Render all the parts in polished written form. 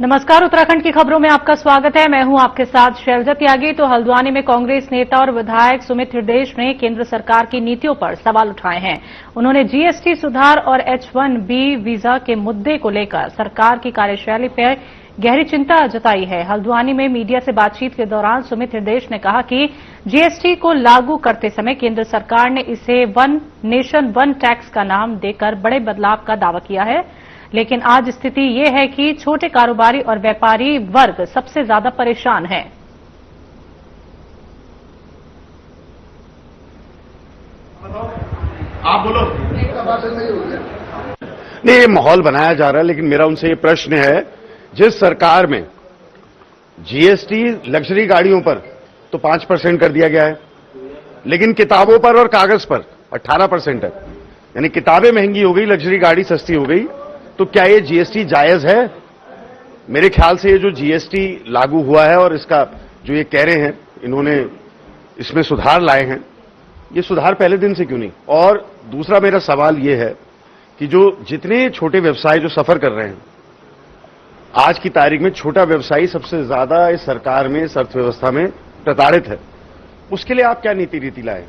नमस्कार, उत्तराखंड की खबरों में आपका स्वागत है। मैं हूं आपके साथ शैलजा त्यागी। तो हल्द्वानी में कांग्रेस नेता और विधायक सुमित हृदयेश ने केंद्र सरकार की नीतियों पर सवाल उठाए हैं। उन्होंने जीएसटी सुधार और H1B वीजा के मुद्दे को लेकर सरकार की कार्यशैली पर गहरी चिंता जताई है। हल्द्वानी में मीडिया से बातचीत के दौरान सुमित हृदयेश ने कहा कि जीएसटी को लागू करते समय केंद्र सरकार ने इसे वन नेशन वन टैक्स का नाम देकर बड़े बदलाव का दावा किया है, लेकिन आज स्थिति ये है कि छोटे कारोबारी और व्यापारी वर्ग सबसे ज्यादा परेशान है। आप बोलो। नहीं, ये माहौल बनाया जा रहा है, लेकिन मेरा उनसे ये प्रश्न है, जिस सरकार में जीएसटी लग्जरी गाड़ियों पर तो 5% कर दिया गया है, लेकिन किताबों पर और कागज पर 18% है, यानी किताबें महंगी हो गई, लग्जरी गाड़ी सस्ती हो गई, तो क्या ये जीएसटी जायज है? मेरे ख्याल से ये जो जीएसटी लागू हुआ है और इसका जो ये कह रहे हैं इन्होंने इसमें सुधार लाए हैं, ये सुधार पहले दिन से क्यों नहीं? और दूसरा मेरा सवाल ये है कि जो जितने छोटे व्यवसाय जो सफर कर रहे हैं, आज की तारीख में छोटा व्यवसायी सबसे ज्यादा इस सरकार में, इस अर्थव्यवस्था में प्रताड़ित है, उसके लिए आप क्या नीति रीति लाए?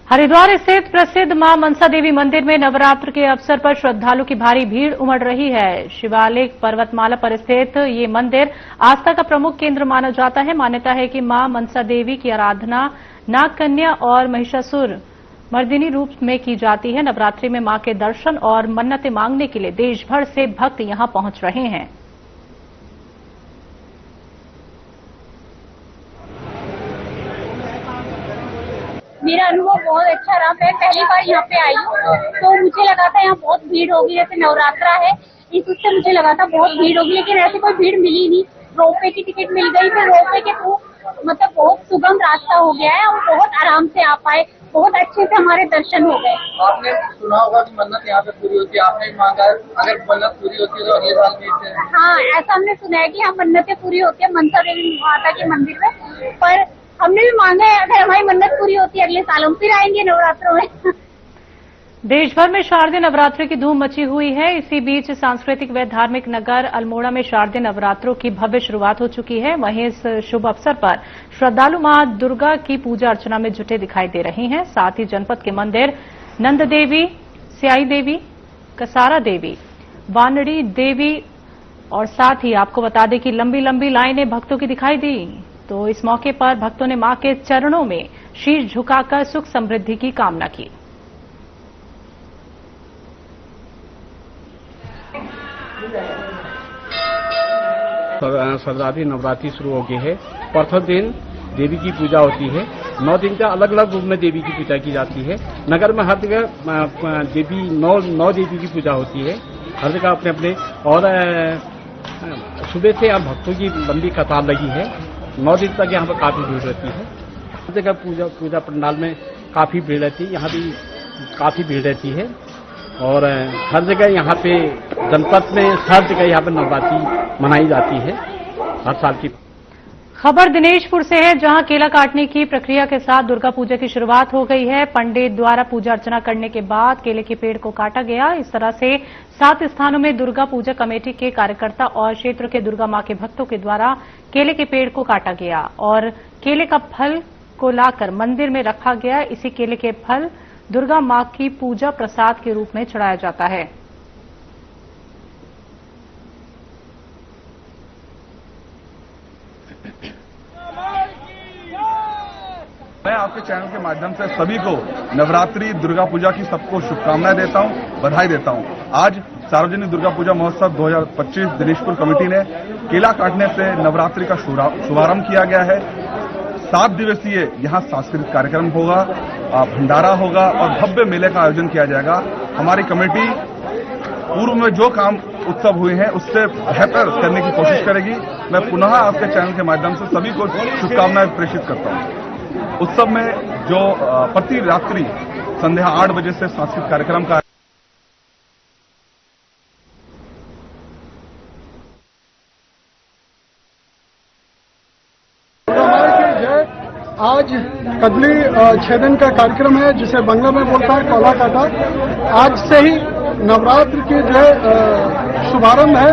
हरिद्वार स्थित प्रसिद्ध मां मनसा देवी मंदिर में नवरात्र के अवसर पर श्रद्धालु की भारी भीड़ उमड़ रही है। शिवालिक पर्वतमाला पर स्थित ये मंदिर आस्था का प्रमुख केंद्र माना जाता है। मान्यता है कि मां मनसा देवी की आराधना नाग कन्या और महिषासुर मर्दिनी रूप में की जाती है। नवरात्रि में मां के दर्शन और मन्नतें मांगने के लिए देश भर से भक्त यहां पहुंच रहे हैं। मेरा अनुभव बहुत अच्छा रहा। मैं पहली बार यहाँ पे आई हूँ, तो मुझे लगा था यहाँ बहुत भीड़ होगी, जैसे नवरात्रा है इस उससे मुझे लगा था बहुत भीड़ होगी, लेकिन ऐसी कोई भीड़ मिली नहीं। रोपवे की टिकट मिल गई, फिर रोपवे के थ्रू मतलब बहुत सुगम रास्ता हो गया है और बहुत आराम से आ पाए, बहुत अच्छे से हमारे दर्शन हो गए। आपने सुना होगा कि मन्नत यहाँ पे पूरी होती है, आपने मांगा, अगर मन्नत पूरी होती है तो अगले साल भी? हाँ, ऐसा हमने सुना है कि यहाँ मन्नतें पूरी होती है मनसा देवी माता के मंदिर में, पर हमने भी मांगा है अगर हमारी मन्नत पूरी होती है अगले साल हम फिर आएंगे नवरात्रों में। देश भर में शारदीय नवरात्रि की धूम मची हुई है। इसी बीच सांस्कृतिक व धार्मिक नगर अल्मोड़ा में शारदीय नवरात्रों की भव्य शुरुआत हो चुकी है। वहीं इस शुभ अवसर पर श्रद्धालु मां दुर्गा की पूजा अर्चना में जुटे दिखाई दे रही हैं। साथ ही जनपद के मंदिर नंद देवी, स्याई देवी, कसारा देवी, वानड़ी देवी और साथ ही आपको बता दें कि लंबी लंबी लाइनें भक्तों की दिखाई दी। तो इस मौके पर भक्तों ने मां के चरणों में शीश झुकाकर सुख समृद्धि की कामना की। सरदारी नवरात्रि शुरू हो गई है। प्रथम दिन देवी की पूजा होती है। 9 दिन का अलग अलग रूप में देवी की पूजा की जाती है। नगर में हर जगह देवी नौ देवी की पूजा होती है, हर जगह अपने अपने। और सुबह से यहाँ भक्तों की लंबी कतार लगी है। 9 दिन तक यहाँ पर काफी भीड़ रहती है। हर जगह पूजा पंडाल में काफी भीड़ रहती है, यहाँ भी काफी भीड़ रहती है। और हर जगह यहाँ पे जनपद में हर जगह यहाँ पे नवरात्रि मनाई जाती है हर साल की। खबर दिनेशपुर से है, जहां केला काटने की प्रक्रिया के साथ दुर्गा पूजा की शुरुआत हो गई है। पंडित द्वारा पूजा अर्चना करने के बाद केले के पेड़ को काटा गया। इस तरह से 7 स्थानों में दुर्गा पूजा कमेटी के कार्यकर्ता और क्षेत्र के दुर्गा मां के भक्तों के द्वारा केले के पेड़ को काटा गया और केले का फल को लाकर मंदिर में रखा गया। इसी केले के फल दुर्गा मां की पूजा प्रसाद के रूप में चढ़ाया जाता है। मैं आपके चैनल के माध्यम से सभी को नवरात्रि दुर्गा पूजा की सबको शुभकामनाएं देता हूं, बधाई देता हूं। आज सार्वजनिक दुर्गा पूजा महोत्सव 2025 दिनेशपुर कमेटी ने केला काटने से नवरात्रि का शुभारंभ किया गया है। 7 दिवसीय यहां सांस्कृतिक कार्यक्रम होगा, भंडारा होगा और भव्य मेले का आयोजन किया जाएगा। हमारी कमेटी पूर्व में जो काम उत्सव हुए हैं उससे बेहतर करने की कोशिश करेगी। मैं पुनः आपके चैनल के माध्यम से सभी को शुभकामनाएं प्रेषित करता हूं। उत्सव में जो प्रति रात्रि संध्या 8 बजे से सांस्कृतिक कार्यक्रम का आज कदली छेदन का कार्यक्रम है, जिसे बंगला में बोलता है कोला काटा। आज से ही नवरात्र की जो है शुभारंभ है।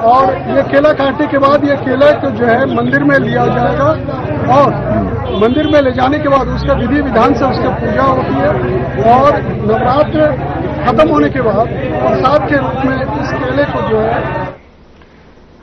और ये केला काटने के बाद ये केला को जो है मंदिर में लिया जाएगा और मंदिर में ले जाने के बाद उसका विधि विधान से उसका पूजा होती है और नवरात्र खत्म होने के बाद प्रसाद के रूप में इस केले को जो है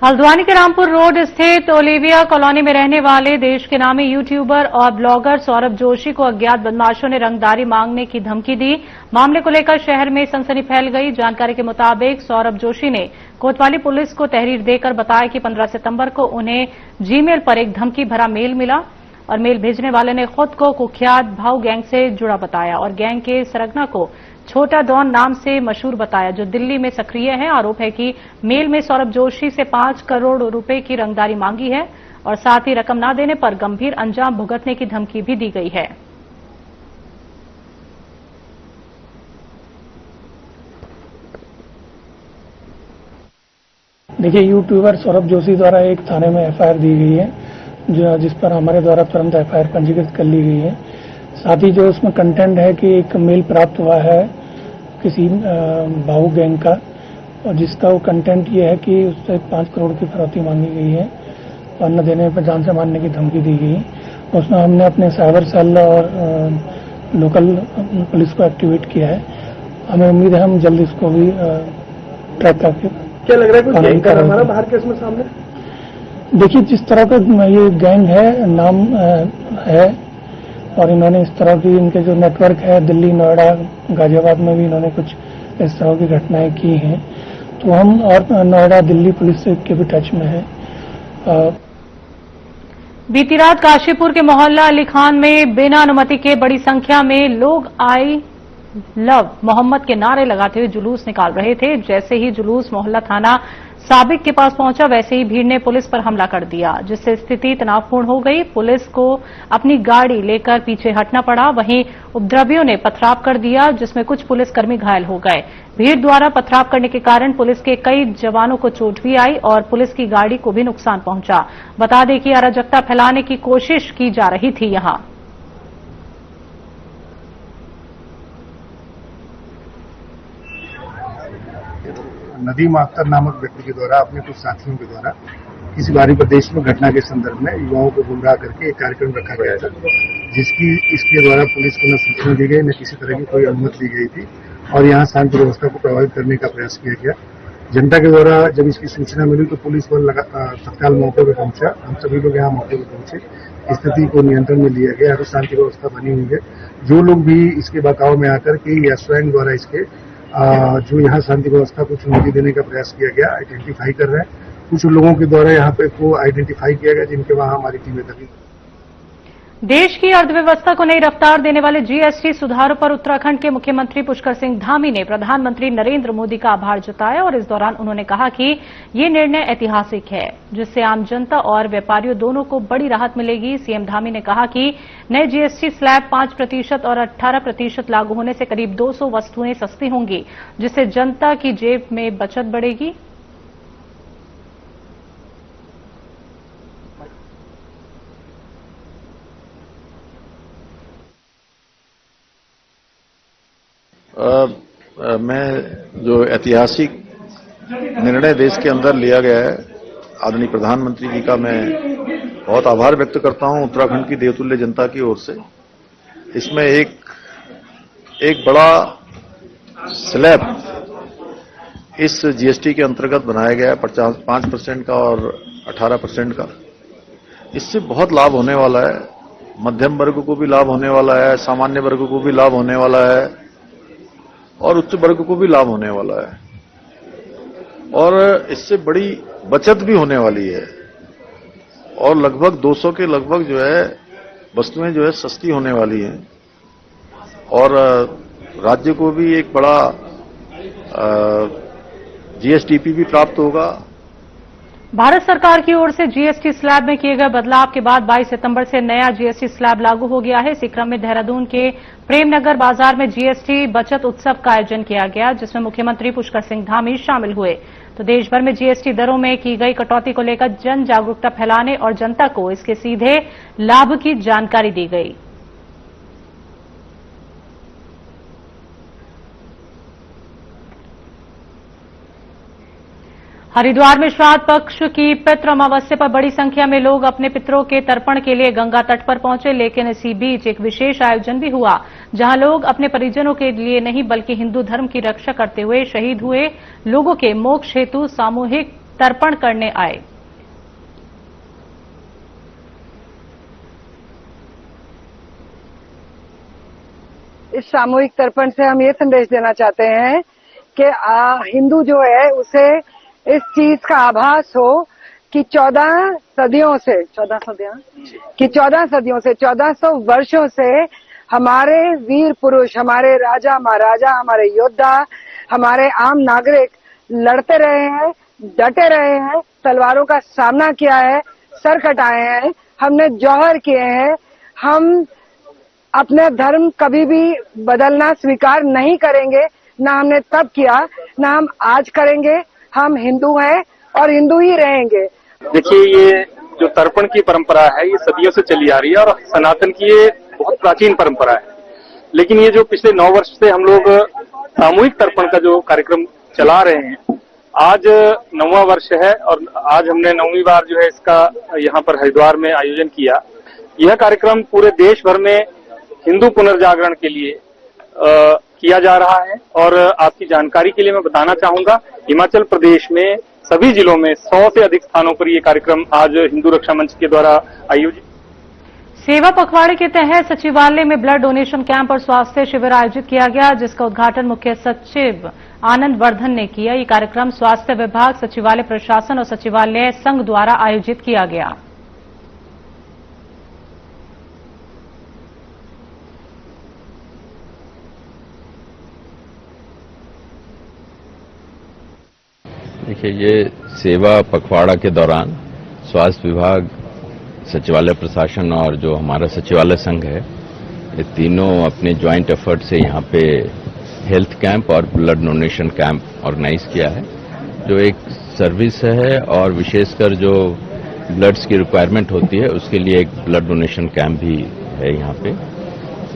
हल्द्वानी के रामपुर रोड स्थित ओलिविया कॉलोनी में रहने वाले देश के नामी यूट्यूबर और ब्लॉगर सौरभ जोशी को अज्ञात बदमाशों ने रंगदारी मांगने की धमकी दी। मामले को लेकर शहर में सनसनी फैल गई। जानकारी के मुताबिक सौरभ जोशी ने कोतवाली पुलिस को तहरीर देकर बताया कि 15 सितंबर को उन्हें जीमेल पर एक धमकी भरा मेल मिला और मेल भेजने वाले ने खुद को कुख्यात भाऊ गैंग से जुड़ा बताया और गैंग के सरगना को छोटा डॉन नाम से मशहूर बताया, जो दिल्ली में सक्रिय है। आरोप है कि मेल में सौरभ जोशी से 5 करोड़ रुपए की रंगदारी मांगी है और साथ ही रकम न देने पर गंभीर अंजाम भुगतने की धमकी भी दी गई है। देखिए, यूट्यूबर सौरभ जोशी द्वारा एक थाने में एफआईआर दी गई है, जिस पर हमारे द्वारा तुरंत एफआईआर पंजीकृत कर ली गई है। साथ ही जो उसमें कंटेंट है कि एक मेल प्राप्त हुआ है किसी भाऊ गैंग का और जिसका वो कंटेंट ये है कि उससे 5 करोड़ की फिरौती मांगी गई है और न देने पर जान से मारने की धमकी दी गई। उसमें हमने अपने साइबर सेल और लोकल पुलिस को एक्टिवेट किया है। हमें उम्मीद है हम जल्द इसको भी ट्रैक करके। क्या लग रहा है कोई हमारा बाहर केस में सामने? देखिए, जिस तरह का ये गैंग है, नाम है और इन्होंने इस तरह की इनके जो नेटवर्क है दिल्ली, नोएडा, गाजियाबाद में भी इन्होंने कुछ इस तरह की घटनाएं की हैं। तो हम और नोएडा, दिल्ली पुलिस के भी टच में है। बीती रात काशीपुर के मोहल्ला अली खान में बिना अनुमति के बड़ी संख्या में लोग आई लव मोहम्मद के नारे लगाते हुए जुलूस निकाल रहे थे। जैसे ही जुलूस मोहल्ला थाना साबिक के पास पहुंचा, वैसे ही भीड़ ने पुलिस पर हमला कर दिया, जिससे स्थिति तनावपूर्ण हो गई। पुलिस को अपनी गाड़ी लेकर पीछे हटना पड़ा। वहीं उपद्रवियों ने पथराव कर दिया, जिसमें कुछ पुलिसकर्मी घायल हो गए। भीड़ द्वारा पथराव करने के कारण पुलिस के कई जवानों को चोट भी आई और पुलिस की गाड़ी को भी नुकसान पहुंचा। बता दें कि अराजकता फैलाने की कोशिश की जा रही थी। यहां नदीम अख्तर नामक व्यक्ति के द्वारा अपने कुछ साथियों के द्वारा किसी बाहरी प्रदेश में घटना के संदर्भ में युवाओं को गुमराह करके एक कार्यक्रम रखा गया था, जिसकी इसके द्वारा पुलिस को न सूचना दी गई, न किसी तरह की कोई अनुमति दी गई थी और यहाँ शांति व्यवस्था को प्रभावित करने का प्रयास किया गया। जनता के द्वारा जब इसकी सूचना मिली तो पुलिस बल तत्काल मौके पर पहुंचा। हम सभी लोग यहाँ मौके पर पहुंचे, स्थिति को नियंत्रण में लिया गया। अभी शांति व्यवस्था बनी हुई है। जो लोग भी इसके बहकाव में आकर के या स्वयं द्वारा इसके जो यहाँ शांति व्यवस्था को चुनौती देने का प्रयास किया गया, आइडेंटिफाई कर रहे हैं। कुछ लोगों के द्वारा यहाँ पे को आइडेंटिफाई किया गया, जिनके वहां हमारी टीमें लगी। देश की अर्थव्यवस्था को नई रफ्तार देने वाले जीएसटी सुधारों पर उत्तराखंड के मुख्यमंत्री पुष्कर सिंह धामी ने प्रधानमंत्री नरेंद्र मोदी का आभार जताया और इस दौरान उन्होंने कहा कि ये निर्णय ऐतिहासिक है, जिससे आम जनता और व्यापारियों दोनों को बड़ी राहत मिलेगी। सीएम धामी ने कहा कि नए जीएसटी स्लैब 5% और 18% लागू होने से करीब 200 वस्तुएं सस्ती होंगी, जिससे जनता की जेब में बचत बढ़ेगी। मैं जो ऐतिहासिक निर्णय देश के अंदर लिया गया है, आदरणीय प्रधानमंत्री जी का मैं बहुत आभार व्यक्त करता हूं उत्तराखंड की देवतुल्य जनता की ओर से। इसमें एक बड़ा स्लैब इस जीएसटी के अंतर्गत बनाया गया है, 5% का और 18% का। इससे बहुत लाभ होने वाला है, मध्यम वर्ग को भी लाभ होने वाला है, सामान्य वर्ग को भी लाभ होने वाला है और उच्च वर्ग को भी लाभ होने वाला है और इससे बड़ी बचत भी होने वाली है और लगभग 200 के लगभग जो है वस्तुएं जो है सस्ती होने वाली हैं और राज्य को भी एक बड़ा जीएसटीपी भी प्राप्त होगा। भारत सरकार की ओर से जीएसटी स्लैब में किए गए बदलाव के बाद 22 सितंबर से नया जीएसटी स्लैब लागू हो गया है। इसी क्रम में देहरादून के प्रेमनगर बाजार में जीएसटी बचत उत्सव का आयोजन किया गया, जिसमें मुख्यमंत्री पुष्कर सिंह धामी शामिल हुए। तो देश भर में जीएसटी दरों में की गई कटौती को लेकर जन जागरूकता फैलाने और जनता को इसके सीधे लाभ की जानकारी दी गई। हरिद्वार में श्राद्ध पक्ष की पितृ अमावस्या पर बड़ी संख्या में लोग अपने पितरों के तर्पण के लिए गंगा तट पर पहुंचे, लेकिन इसी बीच एक विशेष आयोजन भी हुआ जहां लोग अपने परिजनों के लिए नहीं बल्कि हिंदू धर्म की रक्षा करते हुए शहीद हुए लोगों के मोक्ष हेतु सामूहिक तर्पण करने आए। इस सामूहिक तर्पण से हम ये संदेश देना चाहते हैं कि हिंदू जो है उसे इस चीज का आभास हो कि 14 सदियों से 1400 वर्षों से हमारे वीर पुरुष, हमारे राजा महाराजा, हमारे योद्धा, हमारे आम नागरिक लड़ते रहे हैं, डटे रहे हैं, तलवारों का सामना किया है, सर कटाए हैं, हमने जौहर किए हैं। हम अपने धर्म कभी भी बदलना स्वीकार नहीं करेंगे, ना हमने तब किया, ना हम आज करेंगे। हम हिंदू हैं और हिंदू ही रहेंगे। देखिए, ये जो तर्पण की परंपरा है ये सदियों से चली आ रही है और सनातन की ये बहुत प्राचीन परंपरा है। लेकिन ये जो पिछले 9 वर्ष से हम लोग सामूहिक तर्पण का जो कार्यक्रम चला रहे हैं, आज 9वां वर्ष है और आज हमने 9वीं बार जो है इसका यहाँ पर हरिद्वार में आयोजन किया। यह कार्यक्रम पूरे देश भर में हिंदू पुनर्जागरण के लिए किया जा रहा है और आपकी जानकारी के लिए मैं बताना चाहूंगा, हिमाचल प्रदेश में सभी जिलों में 100 से अधिक स्थानों पर ये कार्यक्रम आज हिंदू रक्षा मंच के द्वारा आयोजित। सेवा पखवाड़े के तहत सचिवालय में ब्लड डोनेशन कैंप और स्वास्थ्य शिविर आयोजित किया गया, जिसका उद्घाटन मुख्य सचिव आनंद वर्धन ने किया। ये कार्यक्रम स्वास्थ्य विभाग, सचिवालय प्रशासन और सचिवालय संघ द्वारा आयोजित किया गया। देखिए, ये सेवा पखवाड़ा के दौरान स्वास्थ्य विभाग, सचिवालय प्रशासन और जो हमारा सचिवालय संघ है, ये तीनों अपने ज्वाइंट एफर्ट से यहाँ पे हेल्थ कैंप और ब्लड डोनेशन कैंप ऑर्गेनाइज किया है, जो एक सर्विस है और विशेषकर जो ब्लड्स की रिक्वायरमेंट होती है उसके लिए एक ब्लड डोनेशन कैंप भी है यहाँ पे।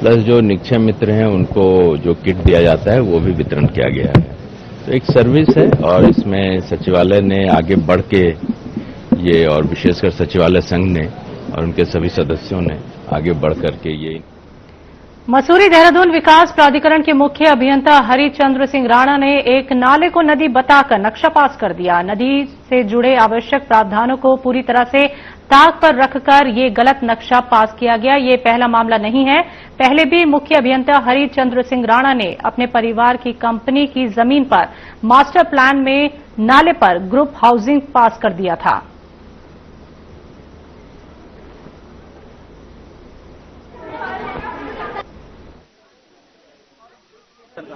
प्लस जो निक्षय मित्र हैं उनको जो किट दिया जाता है वो भी वितरण किया गया है। तो एक सर्विस है और इसमें सचिवालय ने आगे बढ़ के ये, और विशेषकर सचिवालय संघ ने और उनके सभी सदस्यों ने आगे बढ़ करके ये। मसूरी देहरादून विकास प्राधिकरण के मुख्य अभियंता हरिचंद्र सिंह राणा ने एक नाले को नदी बताकर नक्शा पास कर दिया। नदी से जुड़े आवश्यक प्रावधानों को पूरी तरह से ताक पर रखकर ये गलत नक्शा पास किया गया। ये पहला मामला नहीं है। पहले भी मुख्य अभियंता हरिचंद्र सिंह राणा ने अपने परिवार की कंपनी की जमीन पर मास्टर प्लान में नाले पर ग्रुप हाउसिंग पास कर दिया था।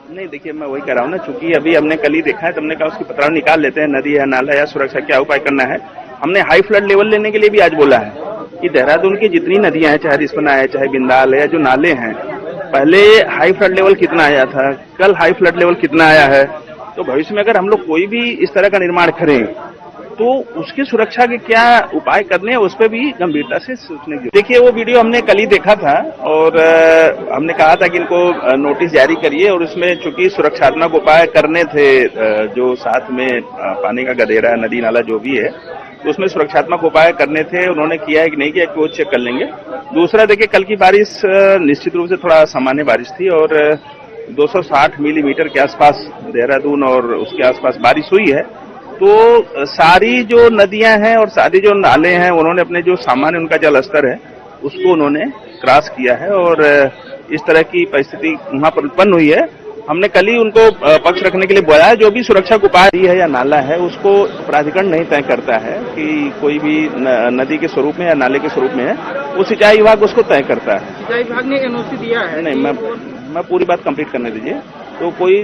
नहीं, देखिए, मैं वही कह रहा हूँ ना, चूंकि अभी हमने कल ही देखा है, तो हमने कहा उसकी पत्राव निकाल लेते हैं, नदी है, नाला है, सुरक्षा क्या उपाय करना है। हमने हाई फ्लड लेवल लेने के लिए भी आज बोला है कि देहरादून की जितनी नदियां हैं, चाहे रिस्पना है, चाहे बिंदाल है, या जो नाले हैं, पहले हाई फ्लड लेवल कितना आया था, कल हाई फ्लड लेवल कितना आया है। तो भविष्य में अगर हम लोग कोई भी इस तरह का निर्माण करें तो उसकी सुरक्षा के क्या उपाय करने हैं, उस पर भी गंभीरता से सोचने की। देखिए, वो वीडियो हमने कल ही देखा था और हमने कहा था कि इनको नोटिस जारी करिए, और उसमें चूंकि सुरक्षात्मक उपाय करने थे, जो साथ में पानी का गदेरा, नदी नाला जो भी है, तो उसमें सुरक्षात्मक उपाय करने थे। उन्होंने किया है कि नहीं किया, वो चेक कर लेंगे। दूसरा, देखिए, कल की बारिश निश्चित रूप से थोड़ा सामान्य बारिश थी और 260 मिलीमीटर के आसपास देहरादून और उसके आसपास बारिश हुई है। तो सारी जो नदियां हैं और सारी जो नाले हैं, उन्होंने अपने जो सामान्य उनका जल स्तर है उसको उन्होंने क्रॉस किया है और इस तरह की परिस्थिति वहां पर उत्पन्न हुई है। हमने कल ही उनको पक्ष रखने के लिए बोला है। जो भी सुरक्षा उपाय है या नाला है, उसको प्राधिकरण नहीं तय करता है कि कोई भी नदी के स्वरूप में या नाले के स्वरूप में है, वो सिंचाई विभाग उसको तय करता है। सिंचाई विभाग ने एनओसी दिया है? नहीं, मैं पूरी बात कंप्लीट करने दीजिए। तो कोई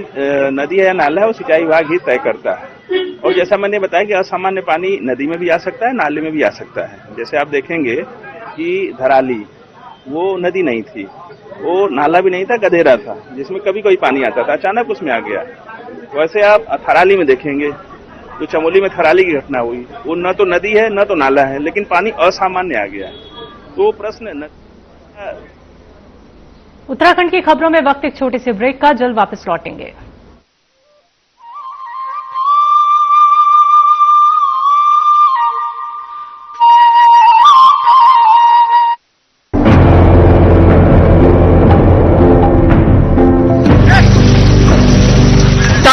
नदी है या नाला है, वो सिंचाई विभाग ही तय करता है। और जैसा मैंने बताया कि असामान्य पानी नदी में भी आ सकता है, नाले में भी आ सकता है। जैसे आप देखेंगे कि धराली, वो नदी नहीं थी, वो नाला भी नहीं था, गधेरा था, जिसमें कभी कोई पानी आता था, अचानक उसमें आ गया। वैसे आप थराली में देखेंगे, जो चमोली में थराली की घटना हुई, वो न तो नदी है न तो नाला है, लेकिन पानी असामान्य आ गया। तो प्रश्न उत्तराखंड की खबरों में वक्त एक छोटे से ब्रेक का, जल्द वापस लौटेंगे।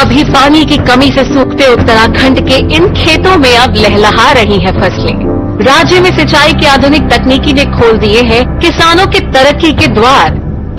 कभी पानी की कमी से सूखते उत्तराखंड के इन खेतों में अब लहलहा रही हैं फसलें। राज्य में सिंचाई की आधुनिक तकनीकी ने खोल दिए हैं किसानों की तरक्की के द्वार।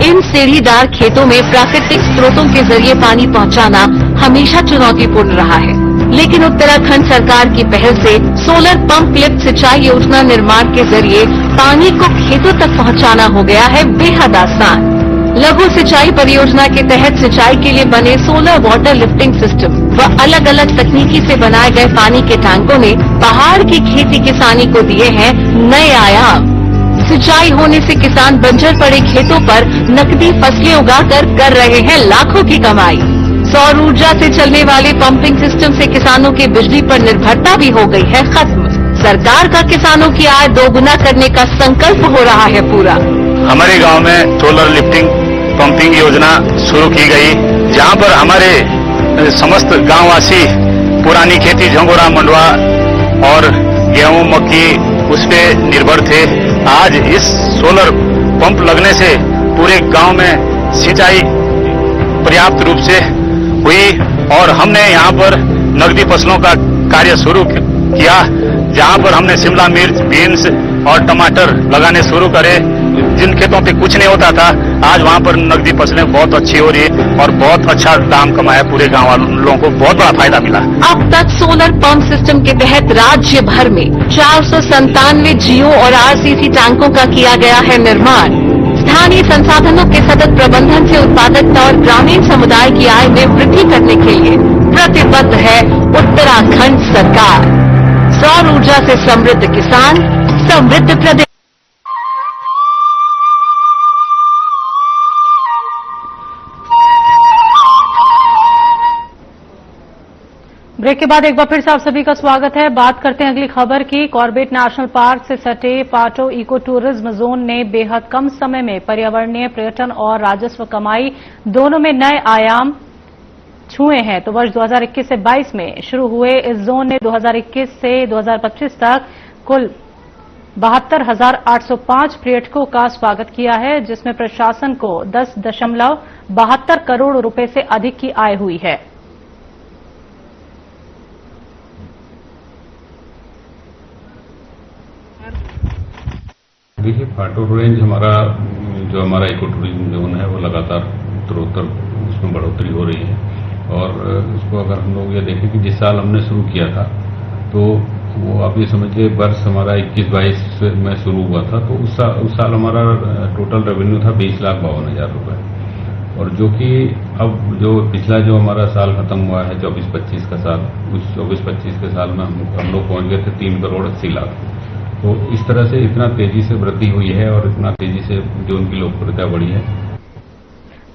इन सीढ़ीदार खेतों में प्राकृतिक स्रोतों के जरिए पानी पहुंचाना हमेशा चुनौतीपूर्ण रहा है, लेकिन उत्तराखंड सरकार की पहल से सोलर पंप लिफ्ट सिंचाई योजना निर्माण के जरिए पानी को खेतों तक पहुंचाना हो गया है बेहद आसान। लघु सिंचाई परियोजना के तहत सिंचाई के लिए बने सोलर वाटर लिफ्टिंग सिस्टम व अलग अलग तकनीकी से बनाए गए पानी के टैंकों ने पहाड़ की खेती किसानी को दिए हैं नए आयाम। सिंचाई होने से किसान बंजर पड़े खेतों पर नकदी फसलें उगाकर कर रहे हैं लाखों की कमाई। सौर ऊर्जा से चलने वाले पंपिंग सिस्टम से किसानों की बिजली पर निर्भरता भी हो गई है खत्म। सरकार का किसानों की आय दोगुना करने का संकल्प हो रहा है पूरा। हमारे गांव में सोलर लिफ्टिंग पंपिंग योजना शुरू की गई, जहां पर हमारे समस्त गांववासी पुरानी खेती झंगोरा मंडवा और गेहूं मक्की उस पे निर्भर थे। आज इस सोलर पंप लगने से पूरे गांव में सिंचाई पर्याप्त रूप से हुई और हमने यहाँ पर नकदी फसलों का कार्य शुरू किया, जहाँ पर हमने शिमला मिर्च, बीन्स और टमाटर लगाने शुरू करे। जिन खेतों पे कुछ नहीं होता था, आज वहाँ पर नकदी फसलें बहुत अच्छी हो रही है और बहुत अच्छा दाम कमाया। पूरे गांव वालों को बहुत बड़ा फायदा मिला। अब तक सोलर पंप सिस्टम के तहत राज्य भर में 497 जियो और आरसीसी टैंकों का किया गया है निर्माण। स्थानीय संसाधनों के सतत प्रबंधन से उत्पादकता और ग्रामीण समुदाय की आय में वृद्धि करने के लिए प्रतिबद्ध है उत्तराखंड सरकार। सौर ऊर्जा से समृद्ध किसान, समृद्ध प्रदेश। ब्रेक के बाद एक बार फिर से आप सभी का स्वागत है। बात करते हैं अगली खबर की। कॉर्बेट नेशनल पार्क से सटे पाटो इको टूरिज्म जोन ने बेहद कम समय में पर्यावरणीय पर्यटन और राजस्व कमाई दोनों में नए आयाम छुए हैं। तो वर्ष 2021 से 22 में शुरू हुए इस जोन ने 2021 से 2025 तक कुल 72,805 पर्यटकों का स्वागत किया है, जिसमें प्रशासन को 10.72 करोड़ रुपए से अधिक की आय हुई है। देखिए, पाटो रेंज हमारा इको टूरिज्म जोन है वो लगातार उत्तरोत्तर उसमें बढ़ोतरी हो रही है। और उसको अगर हम लोग ये देखें कि जिस साल हमने शुरू किया था तो वो आप ये समझिए वर्ष हमारा 21-22 में शुरू हुआ था, तो उस साल हमारा टोटल रेवेन्यू था 20,52,000 रुपये। और जो कि अब जो पिछला जो हमारा साल खत्म हुआ है 24-25 का साल, उस 24-25 के साल में हम लोग पहुंच गए थे 3,80,00,000। तो इस तरह से इतना तेजी से वृद्धि हुई है और इतना तेजी से जो उनकी लोकप्रियता बढ़ी है।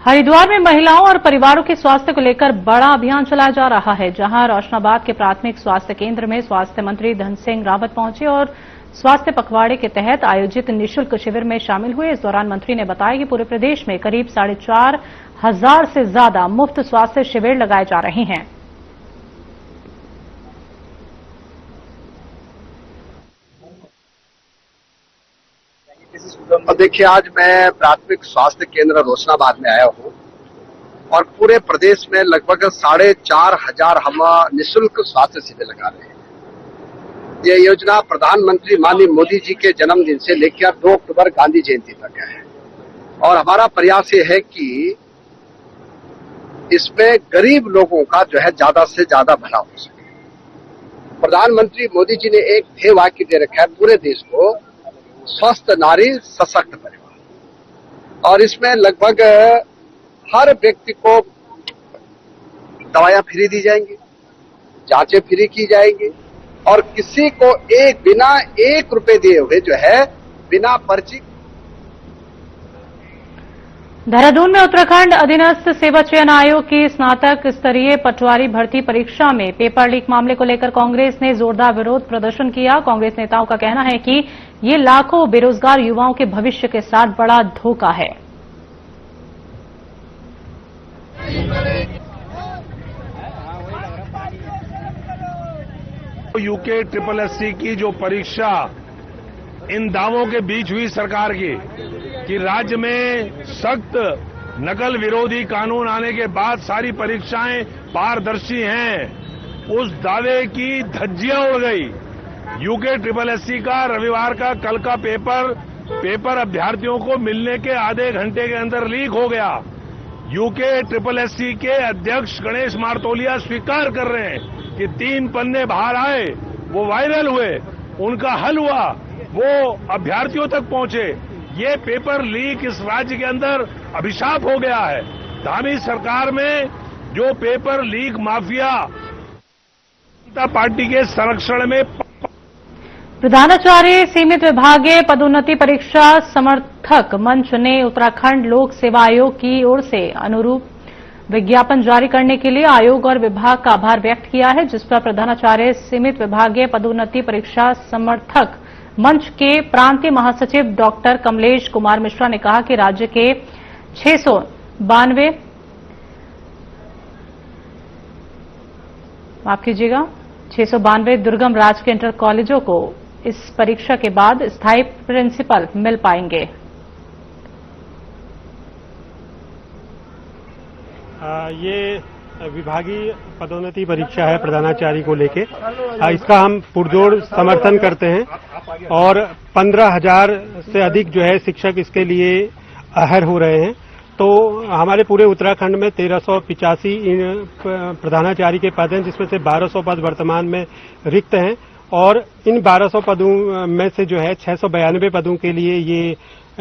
हरिद्वार में महिलाओं और परिवारों के स्वास्थ्य को लेकर बड़ा अभियान चलाया जा रहा है, जहां रोशनाबाद के प्राथमिक स्वास्थ्य केंद्र में स्वास्थ्य मंत्री धन सिंह रावत पहुंचे और स्वास्थ्य पखवाड़े के तहत आयोजित निःशुल्क शिविर में शामिल हुए। इस दौरान मंत्री ने बताया कि पूरे प्रदेश में करीब 4,500 से ज्यादा मुफ्त स्वास्थ्य शिविर लगाए जा रहे हैं। और देखिए, आज मैं प्राथमिक स्वास्थ्य केंद्र रोशनाबाद में आया हूँ और पूरे प्रदेश में लगभग 4,500 हम निःशुल्क स्वास्थ्य शिविर लगा रहे हैं। ये योजना प्रधानमंत्री माननीय मोदी जी के जन्मदिन से लेकर 2 अक्टूबर गांधी जयंती तक है और हमारा प्रयास ये है कि इसमें गरीब लोगों का जो है ज्यादा से ज्यादा भला हो सके। प्रधानमंत्री मोदी जी ने एक ध्येय वाक्य दे रखा है पूरे देश को, स्वस्थ नारी सशक्त परिवार। और इसमें लगभग हर व्यक्ति को दवाइयां फ्री दी जाएंगी, जांचें फ्री की जाएंगी और किसी को बिना 1 रुपए दिए हुए जो है बिना पर्ची। देहरादून में उत्तराखंड अधीनस्थ सेवा चयन आयोग की स्नातक स्तरीय पटवारी भर्ती परीक्षा में पेपर लीक मामले को लेकर कांग्रेस ने जोरदार विरोध प्रदर्शन किया। कांग्रेस नेताओं का कहना है कि ये लाखों बेरोजगार युवाओं के भविष्य के साथ बड़ा धोखा है। यूके SSC की जो परीक्षा इन दावों के बीच हुई सरकार की कि राज्य में सख्त नकल विरोधी कानून आने के बाद सारी परीक्षाएं पारदर्शी हैं, उस दावे की धज्जियां उड़ गई। यूके SSSC का रविवार का कल का पेपर अभ्यर्थियों को मिलने के आधे घंटे के अंदर लीक हो गया। यूके SSSC के अध्यक्ष गणेश मार्तोलिया स्वीकार कर रहे हैं कि 3 पन्ने बाहर आए, वो वायरल हुए, उनका हल हुआ, वो अभ्यर्थियों तक पहुंचे। ये पेपर लीक इस राज्य के अंदर अभिशाप हो गया है। धामी सरकार में जो पेपर लीक माफिया जनता पार्टी के संरक्षण में प्रधानाचार्य सीमित विभागीय पदोन्नति परीक्षा समर्थक मंच ने उत्तराखंड लोक सेवा आयोग की ओर से अनुरूप विज्ञापन जारी करने के लिए आयोग और विभाग का आभार व्यक्त किया है, जिस पर प्रधानाचार्य सीमित विभागीय पदोन्नति परीक्षा समर्थक मंच के प्रांतीय महासचिव डॉक्टर कमलेश कुमार मिश्रा ने कहा कि राज्य के 692 दुर्गम राजकीय इंटर कॉलेजों को इस परीक्षा के बाद स्थायी प्रिंसिपल मिल पाएंगे। ये विभागीय पदोन्नति परीक्षा है प्रधानाचार्य को लेके, इसका हम पुरजोर समर्थन करते हैं और 15,000 से अधिक जो है शिक्षक इसके लिए अहर हो रहे हैं। तो हमारे पूरे उत्तराखंड में 1385 प्रधानाचार्य के पद हैं, जिसमें से 1200 पद वर्तमान में रिक्त हैं और इन 1200 पदों में से जो है 692 पदों के लिए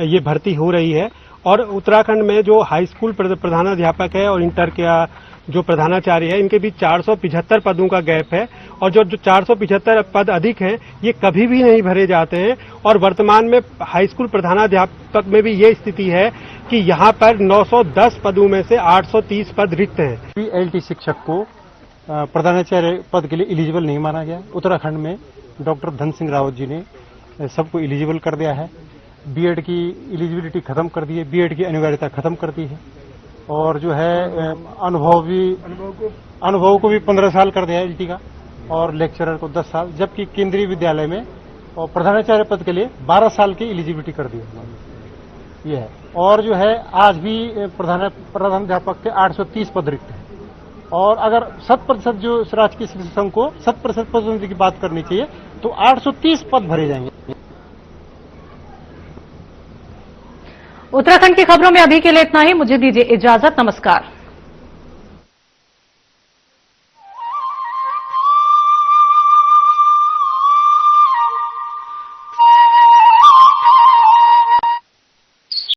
ये भर्ती हो रही है। और उत्तराखंड में जो हाई स्कूल प्रधानाध्यापक है और इंटर का जो प्रधानाचार्य है, इनके बीच 475 पदों का गैप है और जो 475 पद अधिक हैं ये कभी भी नहीं भरे जाते हैं। और वर्तमान में हाई स्कूल प्रधानाध्यापक में भी ये स्थिति है कि यहाँ पर 910 पदों में से 830 पद रिक्त हैं। LT शिक्षक को प्रधानाचार्य पद के लिए एलिजिबल नहीं माना गया। उत्तराखंड में डॉक्टर धन सिंह रावत जी ने सबको एलिजिबल कर दिया है। बीएड की एलिजिबिलिटी खत्म कर दी है, बीएड की अनिवार्यता खत्म कर दी है और जो है अनुभव को भी 15 साल कर दिया है LT का और लेक्चरर को 10 साल, जबकि केंद्रीय विद्यालय में और प्रधानाचार्य पद के लिए 12 साल की एलिजिबिलिटी कर दी है। ये है। और जो है आज भी प्रधानाध्यापक के 830 पद रिक्त हैं और अगर 100% जो राजकीय शिक्षक संघ को 100% पदोन्नति की बात करनी चाहिए तो 830 पद भरे जाएंगे। उत्तराखंड की खबरों में अभी के लिए इतना ही। मुझे दीजिए इजाजत। नमस्कार।